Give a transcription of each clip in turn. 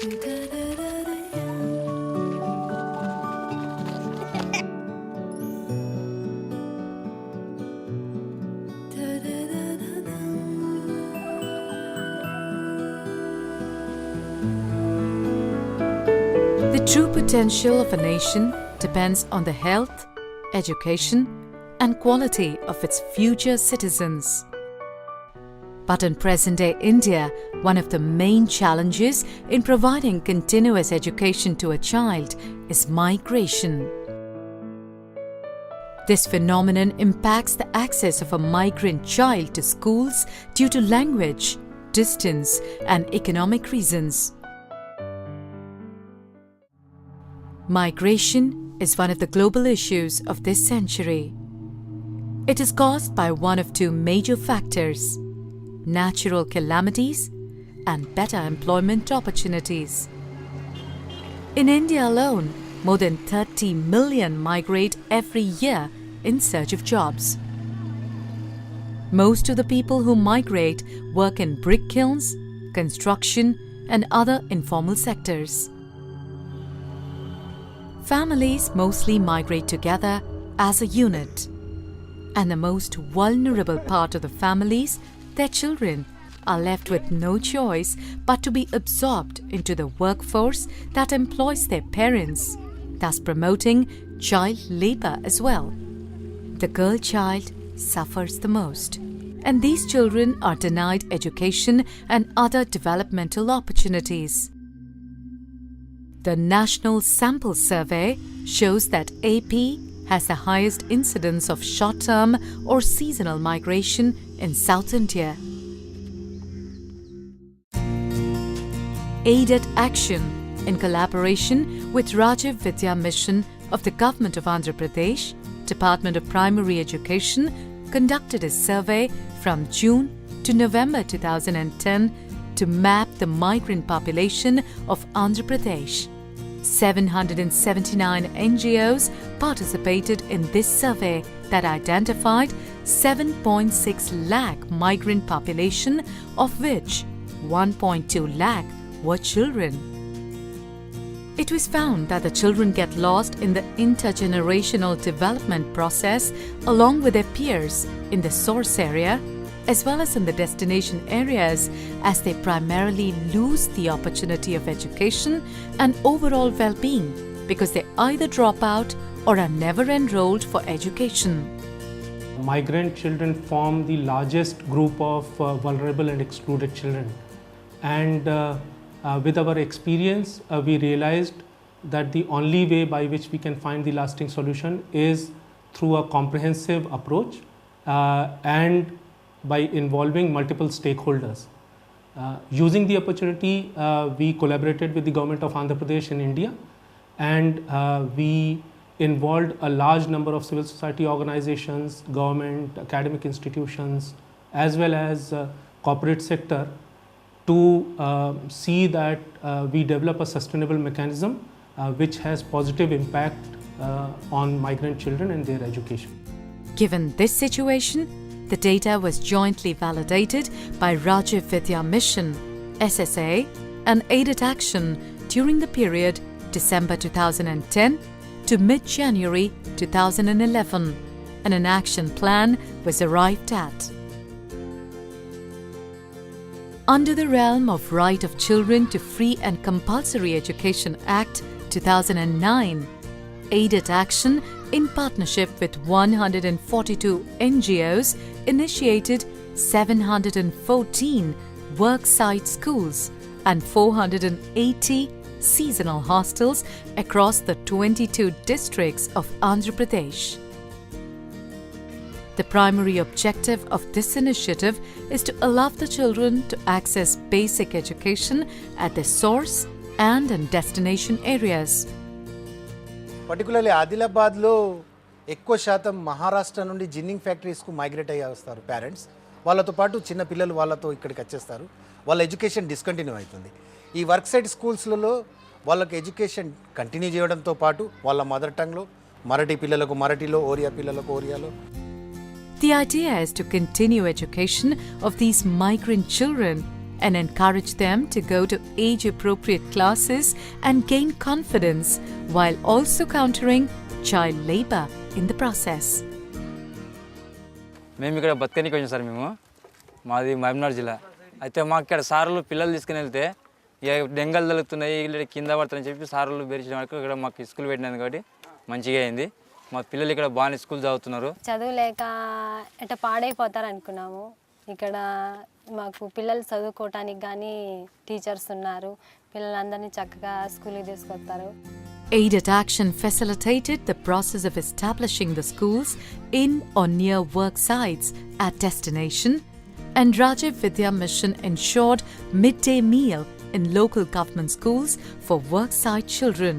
The true potential of a nation depends on the health, education, and quality of its future citizens. But in present-day India, one of the main challenges in providing continuous education to a child is migration. This phenomenon impacts the access of a migrant child to schools due to language, distance, and economic reasons. Migration is one of the global issues of this century. It is caused by one of two major factors: natural calamities and better employment opportunities. In India alone, more than 30 million migrate every year in search of jobs. Most of the people who migrate work in brick kilns, construction, and other informal sectors. Families mostly migrate together as a unit, and the most vulnerable part of the families, their children, are left with no choice but to be absorbed into the workforce that employs their parents, thus promoting child labor as well. The girl child suffers the most, and these children are denied education and other developmental opportunities. The National Sample Survey shows that AP has the highest incidence of short-term or seasonal migration in South India. Aided Action, in collaboration with Rajiv Vidya Mission of the Government of Andhra Pradesh, Department of Primary Education, conducted a survey from June to November 2010 to map the migrant population of Andhra Pradesh. 779 NGOs participated in this survey that identified 7.6 lakh migrant population, of which 1.2 lakh were children. It was found that the children get lost in the intergenerational development process along with their peers in the source area as well as in the destination areas, as they primarily lose the opportunity of education and overall well-being because they either drop out or are never enrolled for education. Migrant children form the largest group of vulnerable and excluded children, and with our experience we realized that the only way by which we can find the lasting solution is through a comprehensive approach and by involving multiple stakeholders. Using the opportunity, we collaborated with the government of Andhra Pradesh in India, and we involved a large number of civil society organizations, government, academic institutions, as well as corporate sector to see that we develop a sustainable mechanism which has positive impact on migrant children and their education. Given this situation, the data was jointly validated by Rajiv Vidya Mission, SSA, and Aided Action during the period December 2010 to mid-January 2011, and an action plan was arrived at. Under the realm of Right of Children to Free and Compulsory Education Act 2009, Aided Action, in partnership with 142 NGOs, initiated 714 work-site schools and 480 seasonal hostels across the 22 districts of Andhra Pradesh. The primary objective of this initiative is to allow the children to access basic education at the source and in destination areas. Particularly Adilabad lo ఎక్కువ శాతం మహారాష్ట్ర నుండి ginning ఫ్యాక్టరీస్కు migrate అయ్యి వస్తారు parents. వాళ్ళతో పాటు చిన్న పిల్లలు వాళ్ళతో ఇక్కడికి వచ్చేస్తారు. వాళ్ళ ఎడ్యుకేషన్ డిస్కంటిన్యూ అవుతుంది. ఈ వర్క్ సైట్ స్కూల్స్లలో వాళ్ళకి ఎడ్యుకేషన్ కంటిన్యూ చేయడంతో పాటు వాళ్ళ మదర్ టంగ్లో, మరాఠీ పిల్లలకు మరాఠీలో, ఒరియా పిల్లలకు ఒరియాలో. The idea is to continue education of these migrant children and encourage them to go to age-appropriate classes and gain confidence while also countering child labor in the process. మేము ఇక్కడ బతకనికి వచ్చాం sir. మాది మహబూబ్నగర్ జిల్లా. అయితే మాకు ఇక్కడ సార్లు పిల్లలు తీసుకుని వెళ్తే డెంగలు తగులుతున్నాయి, కింద పడుతున్నాయని చెప్పి సార్లు బెరిచిన వరకు ఇక్కడ మాకు స్కూల్ పెట్టినది కాబట్టి మంచిగా అయింది. మా పిల్లలు ఇక్కడ బాగానే స్కూల్ చదువుతున్నారు. చదువు లేక ఎట్లా పాడైపోతారు అనుకున్నాము. ఇక్కడ మాకు పిల్లలు చదువుకోవటానికి కానీ టీచర్స్ ఉన్నారు. పిల్లలందరినీ చక్కగా స్కూల్కి తీసుకొస్తారు. Aided Action facilitated the process of establishing the schools in or near work sites at destination, and Rajiv Vidya Mission ensured midday meal in local government schools for worksite children.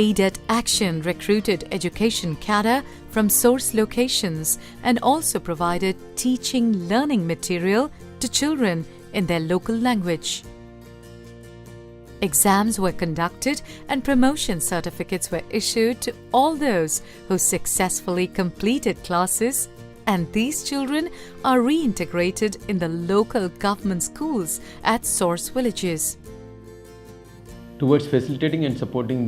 Aided Action recruited education cadre from source locations and also provided teaching learning material to children in their local language. Exams were conducted and promotion certificates were issued to all those who successfully completed classes, and these children are reintegrated in the local government schools at source villages. Towards facilitating and supporting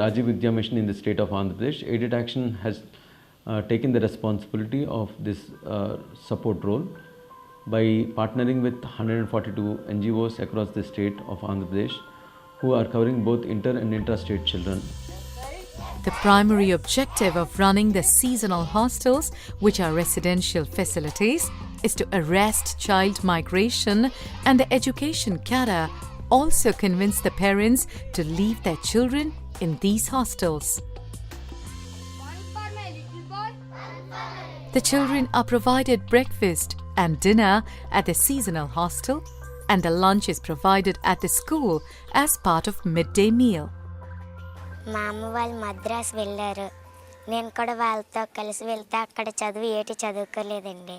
Rajiv Vidya Mission in the state of Andhra Pradesh, Aided Action has taken the responsibility of this support role by partnering with 142 NGOs across the state of Andhra Pradesh, who are covering both inter and intra-state children. The primary objective of running the seasonal hostels, which are residential facilities, is to arrest child migration, and the education cadre also convince the parents to leave their children in these hostels. The children are provided breakfast and dinner at the seasonal hostel, and the lunch is provided at the school as part of midday meal. మా అమ్మ వాళ్ళు మద్రాస్ వెళ్ళారు. నేను కూడా వాళ్ళతో కలిసి వెళ్తే అక్కడ చదువు ఏటి చదువుకోలేదండి.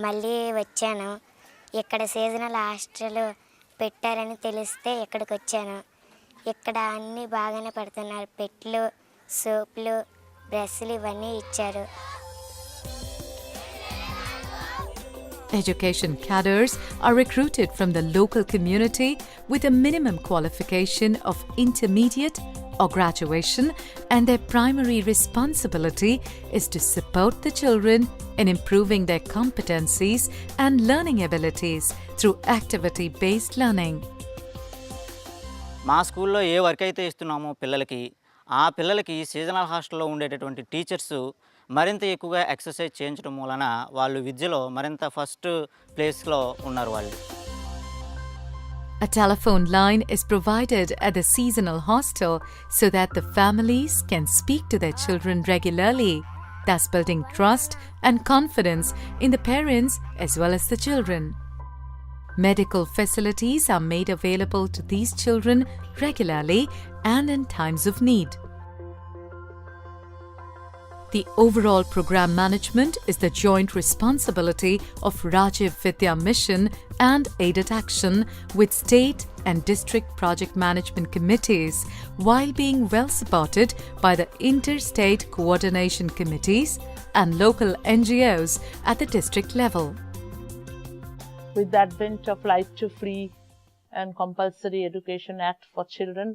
మళ్ళీ వచ్చాను. ఇక్కడ సీజనల్ హాస్టల్ పెట్టారని తెలిస్తే ఇక్కడికి వచ్చాను. ఇక్కడ అన్నీ బాగానే పెడుతున్నారు. పెట్లు, సోపులు, బ్రష్లు ఇవన్నీ ఇచ్చారు. Education cadres are recruited from the local community with a minimum qualification of intermediate or graduation, and their primary responsibility is to support the children in improving their competencies and learning abilities through activity-based learning. మా స్కూల్లో ఏ work అయితే ఇస్తున్నామో ఆ పిల్లలకి seasonal హాస్టల్లో ఉండేటటువంటి teachers మరింత ఎక్కువగా exercise చేయించడం వలన వాళ్ళు విద్యలో మరింత ఫస్ట్ ప్లేస్లో ఉన్నారు వాళ్ళు. A telephone line is provided at the seasonal hostel so that the families can speak to their children regularly, thus building trust and confidence in the parents as well as the children. Medical facilities are made available to these children regularly and in times of need. The overall program management is the joint responsibility of Rajiv Vidya Mission and Aided Action with state and district project management committees, while being well supported by the interstate coordination committees and local NGOs at the district level. With the advent of Right to Free and Compulsory Education Act for children,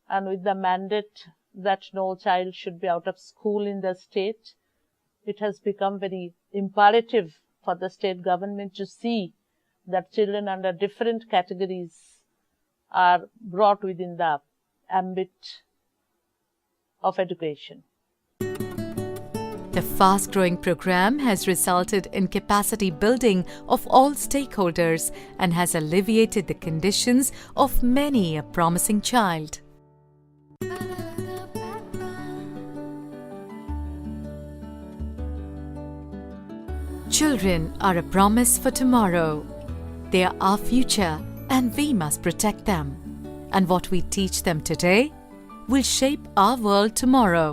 and with the mandate that no child should be out of school in the state, it has become very imperative for the state government to see that children under different categories are brought within the ambit of education. The fast-growing program has resulted in capacity building of all stakeholders and has alleviated the conditions of many a promising child. Children are a promise for tomorrow. They are our future and we must protect them. And what we teach them today will shape our world tomorrow.